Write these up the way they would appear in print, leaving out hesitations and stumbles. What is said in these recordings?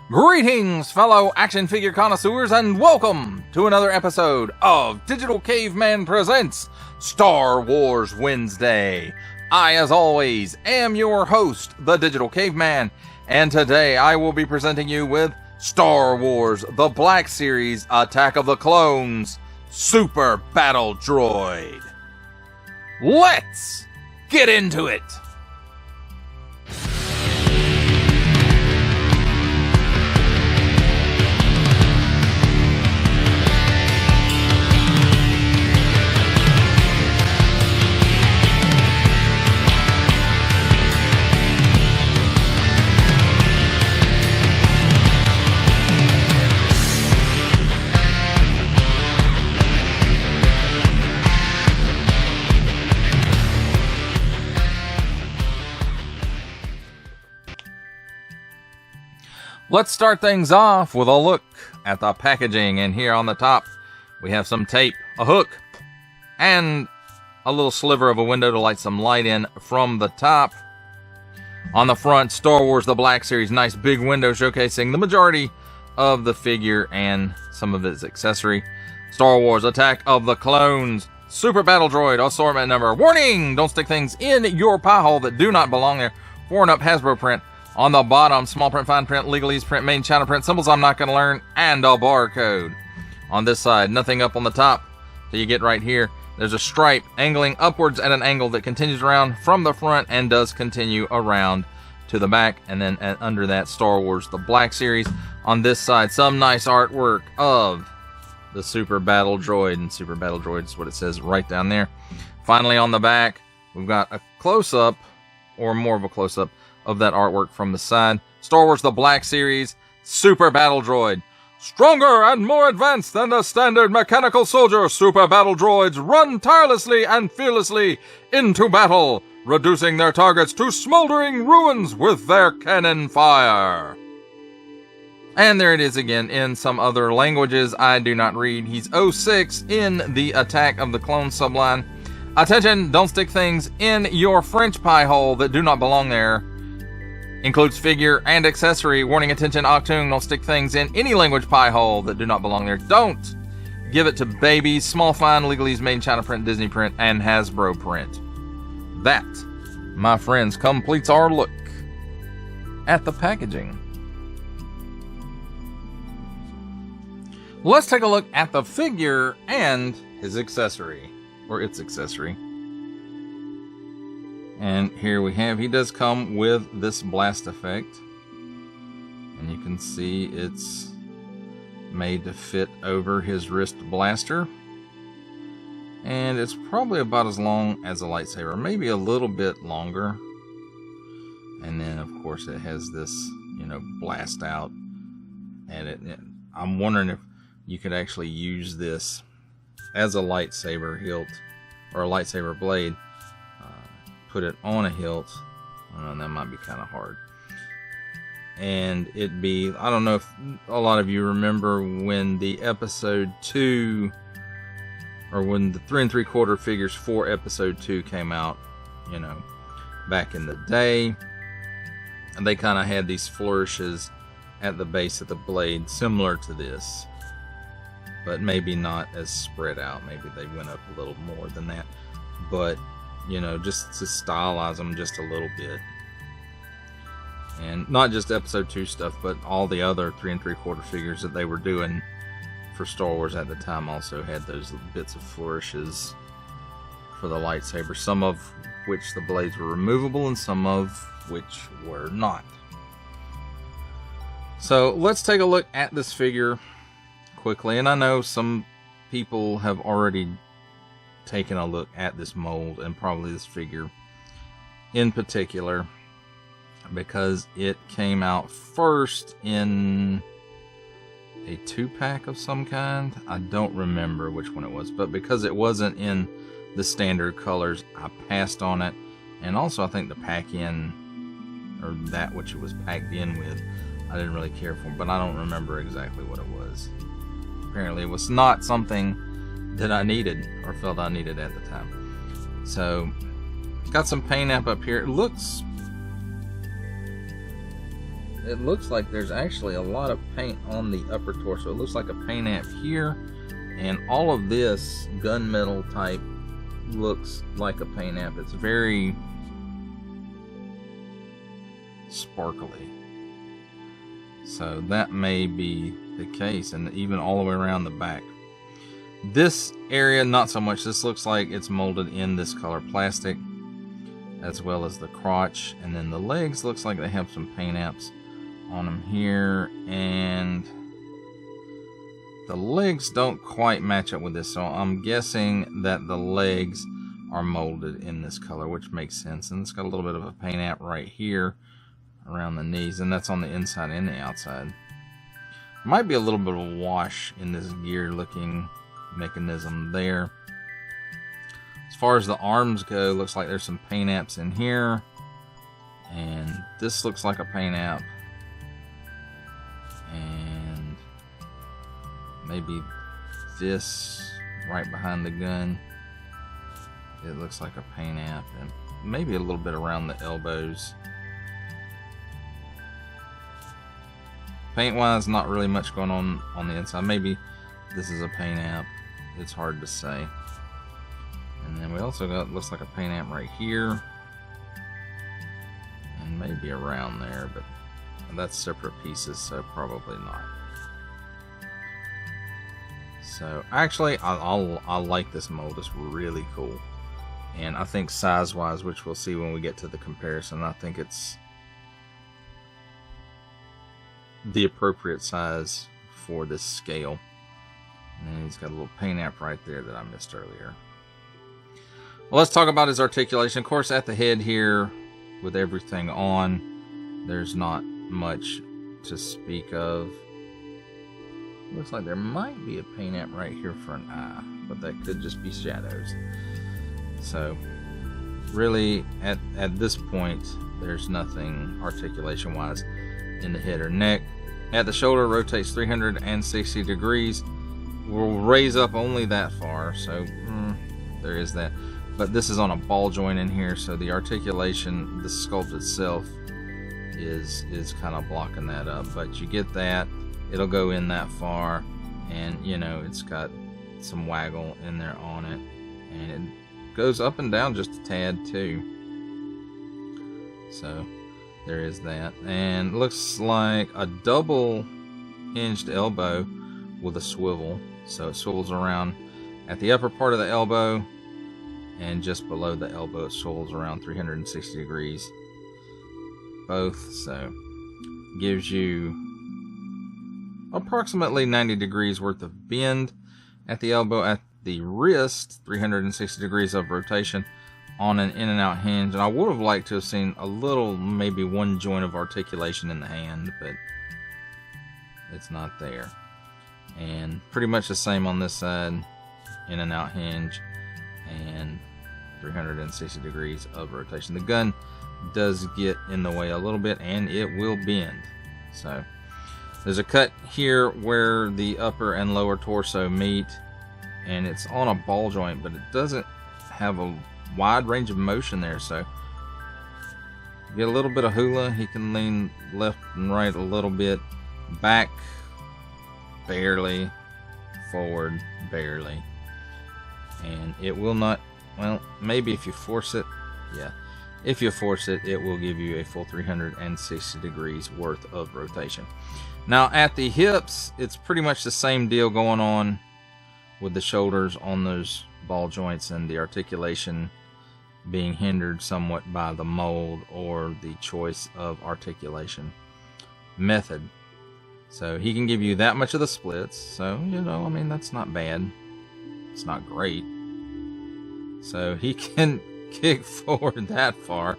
Greetings, fellow action figure connoisseurs, and welcome to another episode of Digital Caveman Presents Star Wars Wednesday. I, as always, am your host, the Digital Caveman, and today I will be presenting you with Star Wars The Black Series Attack of the Clones Super Battle Droid. Let's get into it! Let's start things off with a look at the packaging, and here on the top we have some tape, a hook, and a little sliver of a window to light some light in from the top. On the front, Star Wars The Black Series, nice big window showcasing the majority of the figure and some of its accessory. Star Wars Attack of the Clones Super Battle Droid assortment number. Warning! Don't stick things in your pie hole that do not belong there. 4-and-up Hasbro print. On the bottom, small print, fine print, legalese print, main China print, symbols I'm not going to learn, and a barcode. On this side, nothing up on the top till you get right here. There's a stripe angling upwards at an angle that continues around from the front and does continue around to the back. And then under that, Star Wars The Black Series. On this side, some nice artwork of the Super Battle Droid. And Super Battle Droid is what it says right down there. Finally, on the back, we've got a close-up, or more of a close-up, of that artwork from the side. Star Wars The Black Series Super Battle Droid. Stronger and more advanced than the standard mechanical soldier, Super Battle Droids run tirelessly and fearlessly into battle, reducing their targets to smoldering ruins with their cannon fire. And there it is again in some other languages I do not read. He's 06 in the Attack of the Clones subline. Attention, don't stick things in your French pie hole that do not belong there. Includes figure and accessory. Warning, attention, Octoon, don't stick things in any language pie hole that do not belong there. Don't give it to babies, small fine, legalese, made in China print, Disney print, and Hasbro print. That, my friends, completes our look at the packaging. Let's take a look at the figure and his accessory, or its accessory. And here we have, he does come with this blast effect. And you can see it's made to fit over his wrist blaster. And it's probably about as long as a lightsaber, maybe a little bit longer. And then, of course, it has this, blast out at it. I'm wondering if you could actually use this as a lightsaber hilt or a lightsaber blade. Put it on a hilt. That might be kind of hard. And it'd be, I don't know if a lot of you remember when the episode 2, or when the 3 3/4 figures for episode 2 came out, back in the day. And they kind of had these flourishes at the base of the blade, similar to this, but maybe not as spread out. Maybe they went up a little more than that. But just to stylize them just a little bit. And not just episode 2 stuff, but all the other 3 3/4 figures that they were doing for Star Wars at the time also had those bits of flourishes for the lightsaber, some of which the blades were removable and some of which were not. So let's take a look at this figure quickly. And I know some people have already taken a look at this mold, and probably this figure in particular, because it came out first in a 2-pack of some kind. I don't remember which one it was, but because it wasn't in the standard colors, I passed on it. And also I think the pack-in, or that which it was packed in with, I didn't really care for, but I don't remember exactly what it was. Apparently it was not something that I needed or felt I needed at the time. So Got some paint up here. It looks like there's actually a lot of paint on the upper torso. It looks like a paint app here, and all of this gunmetal type looks like a paint app. It's very sparkly, so that may be the case, and even all the way around the back. This area, not so much. This looks like it's molded in this color plastic, as well as the crotch, and then the legs looks like they have some paint apps on them here, and the legs don't quite match up with this, so I'm guessing that the legs are molded in this color, which makes sense. And it's got a little bit of a paint app right here around the knees, and that's on the inside and the outside. Might be a little bit of a wash in this gear looking mechanism there. As far as the arms go, looks like there's some paint apps in here, and this looks like a paint app, and maybe this right behind the gun, it looks like a paint app, and maybe a little bit around the elbows. Paint wise, not really much going on the inside. Maybe this is a paint app, it's hard to say. And then we also got, looks like a paint app right here, and maybe around there, but that's separate pieces, so probably not. So actually, I like this mold. It's really cool, and I think size wise, which we'll see when we get to the comparison, I think it's the appropriate size for this scale. And then he's got a little paint app right there that I missed earlier. Well, let's talk about his articulation. Of course, at the head here, with everything on, there's not much to speak of. Looks like there might be a paint app right here for an eye, but that could just be shadows. So really, at this point, there's nothing articulation wise in the head or neck. At the shoulder, rotates 360 degrees. We'll raise up only that far, so there is that. But this is on a ball joint in here, so the articulation, the sculpt itself is kind of blocking that up. But you get that, it'll go in that far, and you know, it's got some waggle in there on it, and it goes up and down just a tad too. So there is that, and looks like a double hinged elbow with a swivel, so it swivels around at the upper part of the elbow, and just below the elbow it swivels around 360 degrees both, so gives you approximately 90 degrees worth of bend at the elbow. At the wrist, 360 degrees of rotation on an in and out hinge, and I would have liked to have seen a little, maybe one joint of articulation in the hand, but it's not there. And pretty much the same on this side, in and out hinge and 360 degrees of rotation. The gun does get in the way a little bit, and it will bend. So there's a cut here where the upper and lower torso meet, and it's on a ball joint, but it doesn't have a wide range of motion there, so get a little bit of hula. He can lean left and right a little bit, back barely, forward barely, and it will not, well, maybe if you force it, yeah, if you force it, it will give you a full 360 degrees worth of rotation. Now at the hips, it's pretty much the same deal going on with the shoulders on those ball joints, and the articulation being hindered somewhat by the mold or the choice of articulation method. So he can give you that much of the splits, so you know, I mean, that's not bad, it's not great. So he can kick forward that far,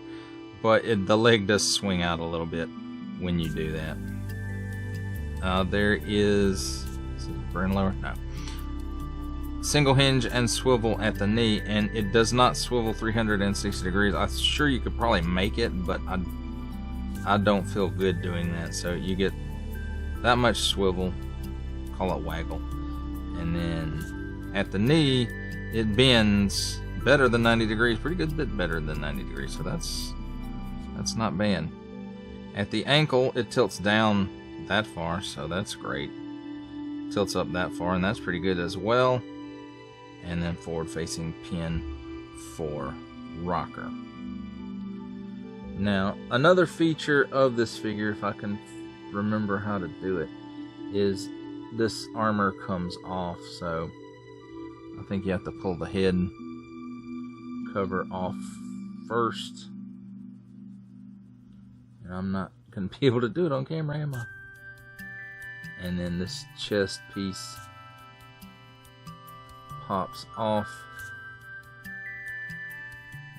but the leg does swing out a little bit when you do that. There is it burn lower? No. Single hinge and swivel at the knee, and it does not swivel 360 degrees. I'm sure you could probably make it, but I don't feel good doing that. So you get that much swivel, call it waggle, and then at the knee it bends better than 90 degrees. Pretty good bit better than 90 degrees. So that's not bad. At the ankle, it tilts down that far, so that's great. Tilts up that far, and that's pretty good as well. And then forward-facing pin for rocker. Now, another feature of this figure, if I can remember how to do it, is this armor comes off, so I think you have to pull the head cover off first. And I'm not going to be able to do it on camera, am I? And then this chest piece pops off.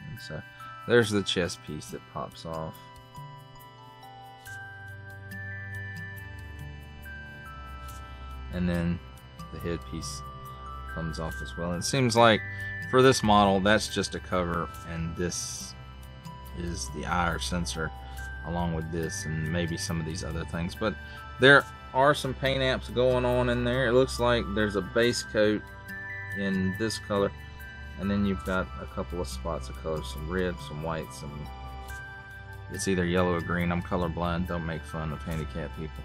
And so there's the chest piece that pops off. And then the headpiece comes off as well. And it seems like for this model, that's just a cover, and this is the eye or sensor along with this and maybe some of these other things. But there are some paint apps going on in there. It looks like there's a base coat in this color, and then you've got a couple of spots of color, some red, some white, some, it's either yellow or green. I'm colorblind, don't make fun of handicapped people.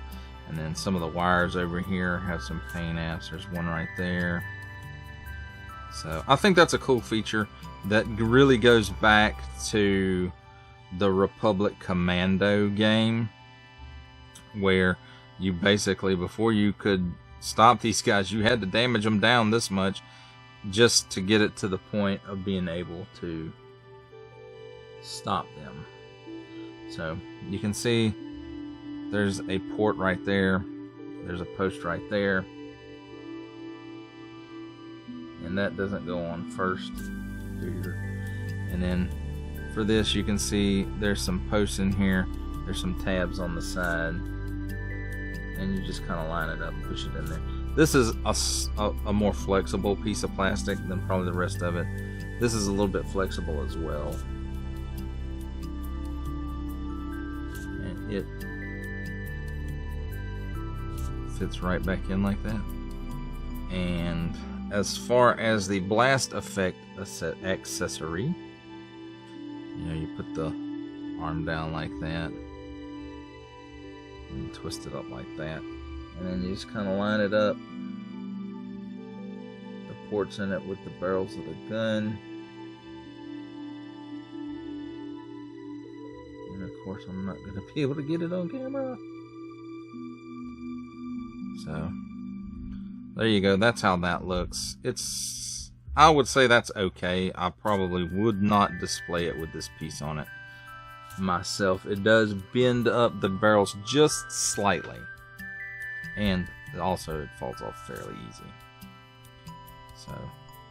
And then some of the wires over here have some paint apps. There's one right there. So I think that's a cool feature that really goes back to the Republic Commando game, where you basically, before you could stop these guys, you had to damage them down this much just to get it to the point of being able to stop them. So you can see there's a port right there, there's a post right there, and that doesn't go on first here. And then for this, you can see there's some posts in here, there's some tabs on the side, and you just kind of line it up and push it in there. This is a more flexible piece of plastic than probably the rest of it. This is a little bit flexible as well, and it fits right back in like that. And as far as the blast effect accessory, you know, you put the arm down like that and twist it up like that, and then you just kind of line it up, the ports in it with the barrels of the gun. And of course I'm not going to be able to get it on camera. So there you go, that's how that looks. I would say that's okay. I probably would not display it with this piece on it myself. It does bend up the barrels just slightly, and also it falls off fairly easy. So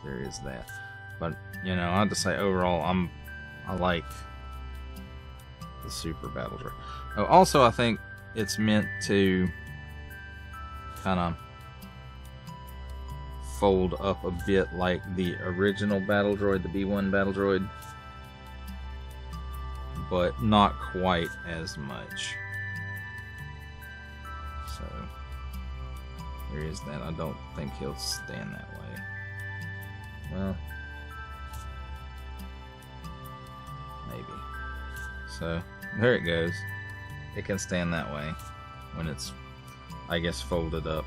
there is that. But you know, I have to say overall, I like the Super Battle Droid. Oh, also, I think it's meant to kind of fold up a bit like the original Battle Droid, the B1 Battle Droid, but not quite as much. So there is that. I don't think he'll stand that way. Well, maybe. So there it goes. It can stand that way when it's, I guess, folded up.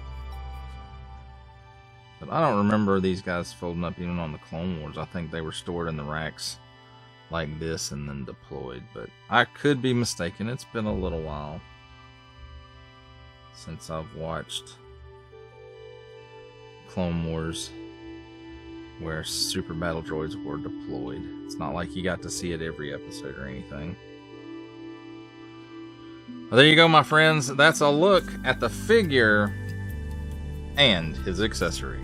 But I don't remember these guys folding up even on the Clone Wars. I think they were stored in the racks like this and then deployed. But I could be mistaken. It's been a little while since I've watched Clone Wars where Super Battle Droids were deployed. It's not like you got to see it every episode or anything. Well, there you go, my friends. That's a look at the figure and his accessory.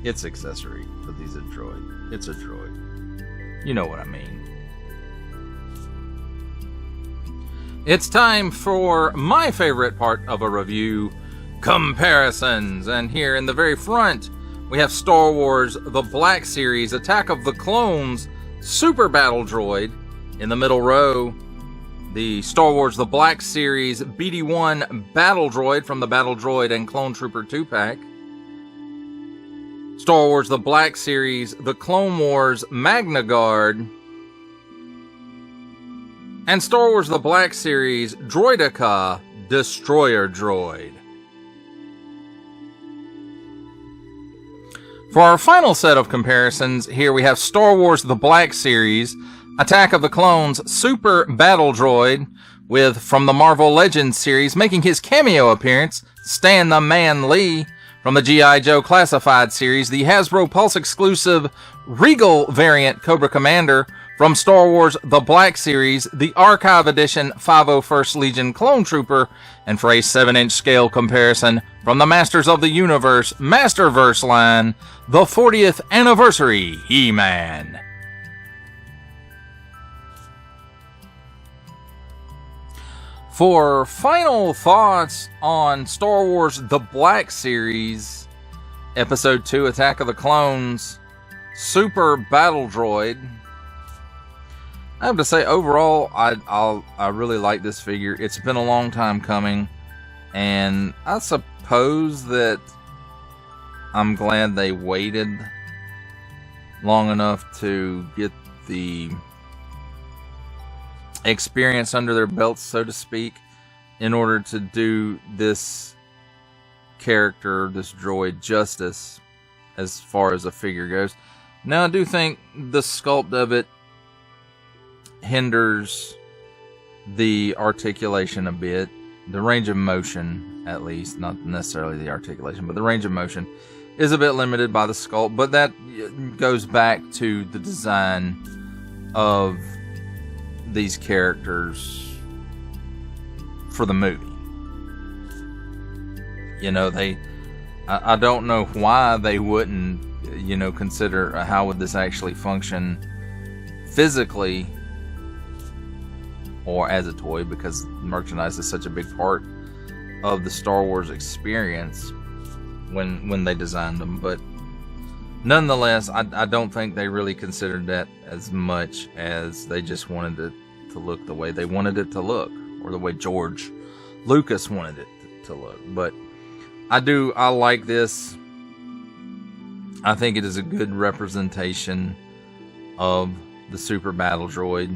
Its accessory, because he's a droid. It's a droid. You know what I mean. It's time for my favorite part of a review, comparisons. And here in the very front, we have Star Wars The Black Series Attack of the Clones Super Battle Droid. In the middle row, the Star Wars The Black Series BD-1 Battle Droid from the Battle Droid and Clone Trooper 2-pack. Star Wars The Black Series, The Clone Wars Magna Guard, and Star Wars The Black Series Droideka Destroyer Droid. For our final set of comparisons, here we have Star Wars The Black Series Attack of the Clones Super Battle Droid, with, from the Marvel Legends series, making his cameo appearance, Stan the Man Lee. From the G.I. Joe Classified series, the Hasbro Pulse exclusive Regal variant Cobra Commander. From Star Wars The Black Series, the Archive Edition 501st Legion Clone Trooper. And for a 7-inch scale comparison, from the Masters of the Universe Masterverse line, the 40th Anniversary He-Man. For final thoughts on Star Wars The Black Series, Episode 2, Attack of the Clones, Super Battle Droid, I have to say, overall, I really like this figure. It's been a long time coming, and I suppose that I'm glad they waited long enough to get the experience under their belts, so to speak, in order to do this character, this droid, justice as far as a figure goes. Now, I do think the sculpt of it hinders the articulation a bit, the range of motion, at least, not necessarily the articulation, but the range of motion is a bit limited by the sculpt, but that goes back to the design of these characters for the movie. You know, I don't know why they wouldn't, consider how would this actually function physically or as a toy, because merchandise is such a big part of the Star Wars experience when they designed them. But nonetheless, I don't think they really considered that as much as they just wanted it to look the way they wanted it to look, or the way George Lucas wanted it to look. But I like this. I think it is a good representation of the Super Battle Droid,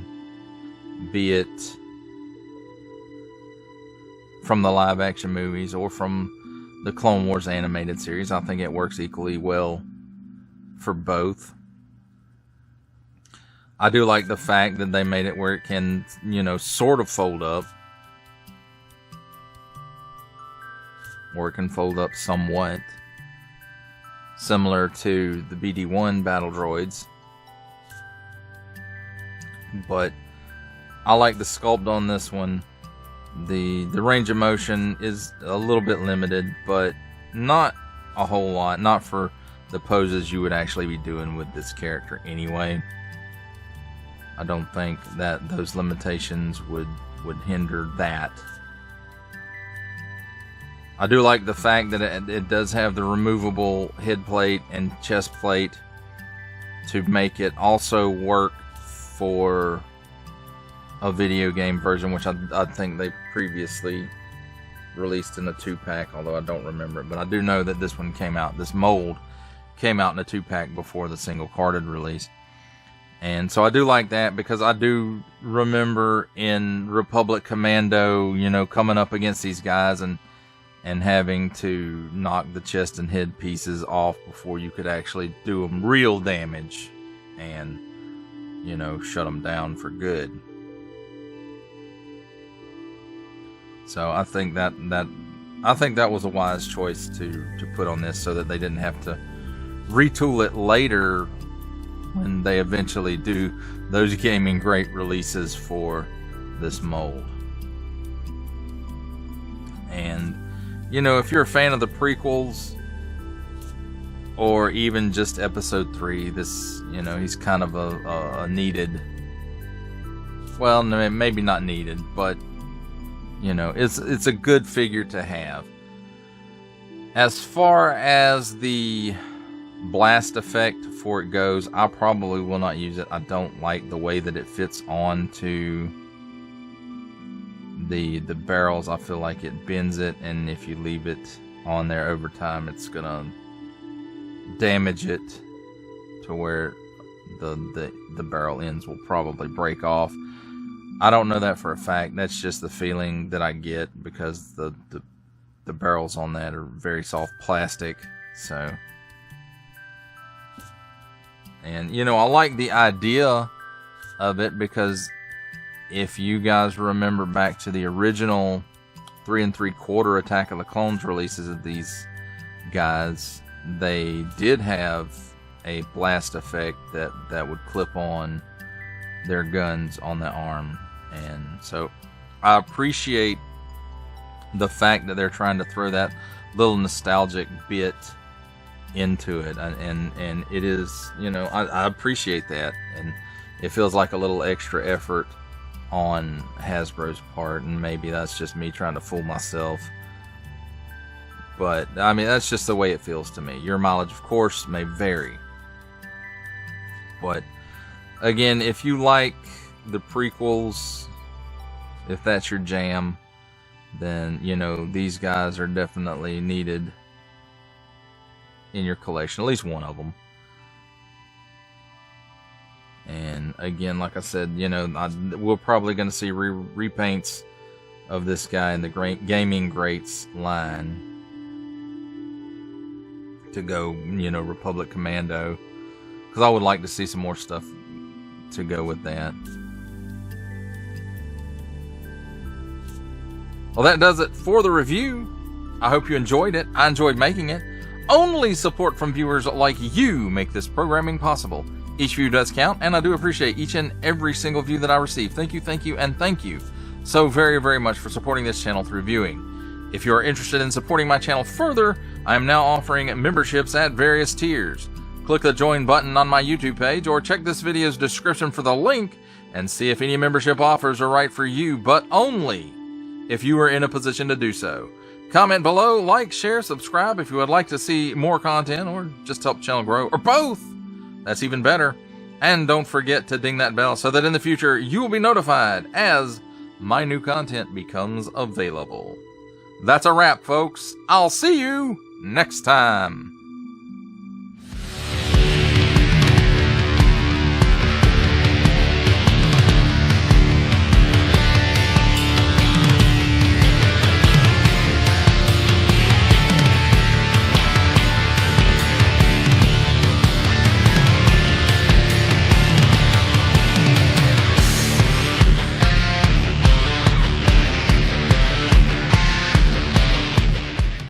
be it from the live action movies or from the Clone Wars animated series. I think it works equally well for both. I do like the fact that they made it where it can, sort of fold up. Or it can fold up somewhat. Similar to the BD-1 battle droids. But I like the sculpt on this one. The range of motion is a little bit limited, but not a whole lot. Not for the poses you would actually be doing with this character anyway. I don't think that those limitations would hinder that. I do like the fact that it does have the removable head plate and chest plate to make it also work for a video game version, which I think they previously released in a 2-pack, although I don't remember it. But I do know that this one came out, this mold came out in a 2-pack before the single carded release. And so I do like that, because I do remember in Republic Commando, coming up against these guys and having to knock the chest and head pieces off before you could actually do them real damage and, shut them down for good. So I think that was a wise choice to put on this, so that they didn't have to retool it later when they eventually do those gaming great releases for this mold. And if you're a fan of the prequels, or even just episode 3, this, he's kind of a needed, well, maybe not needed, but, it's a good figure to have. As far as the blast effect for it goes, I probably will not use it. I don't like the way that it fits onto the barrels. I feel like it bends it, and if you leave it on there over time, it's gonna damage it to where the barrel ends will probably break off. I don't know that for a fact. That's just the feeling that I get because the barrels on that are very soft plastic. So, and you know, I like the idea of it because if you guys remember back to the original 3 3/4 Attack of the Clones releases of these guys, they did have a blast effect that would clip on their guns on the arm. And so I appreciate the fact that they're trying to throw that little nostalgic bit into it, and it is, you know, I appreciate that, and it feels like a little extra effort on Hasbro's part, and maybe that's just me trying to fool myself, but I mean, that's just the way it feels to me. Your mileage, of course, may vary, but again, if you like the prequels, if that's your jam, then, you know, these guys are definitely needed in your collection, at least one of them. And again, like I said, you know, we're probably going to see repaints of this guy in the Gaming Greats line to go, you know, Republic Commando, because I would like to see some more stuff to go with that. Well, that does it for the review. I hope you enjoyed it. I enjoyed making it. Only support from viewers like you make this programming possible. Each view does count, and I do appreciate each and every single view that I receive. Thank you, and thank you so very, very much for supporting this channel through viewing. If you are interested in supporting my channel further, I am now offering memberships at various tiers. Click the join button on my YouTube page, or check this video's description for the link and see if any membership offers are right for you, but only if you are in a position to do so. Comment below, like, share, subscribe if you would like to see more content or just help the channel grow, or both. That's even better. And don't forget to ding that bell so that in the future you will be notified as my new content becomes available. That's a wrap, folks. I'll see you next time.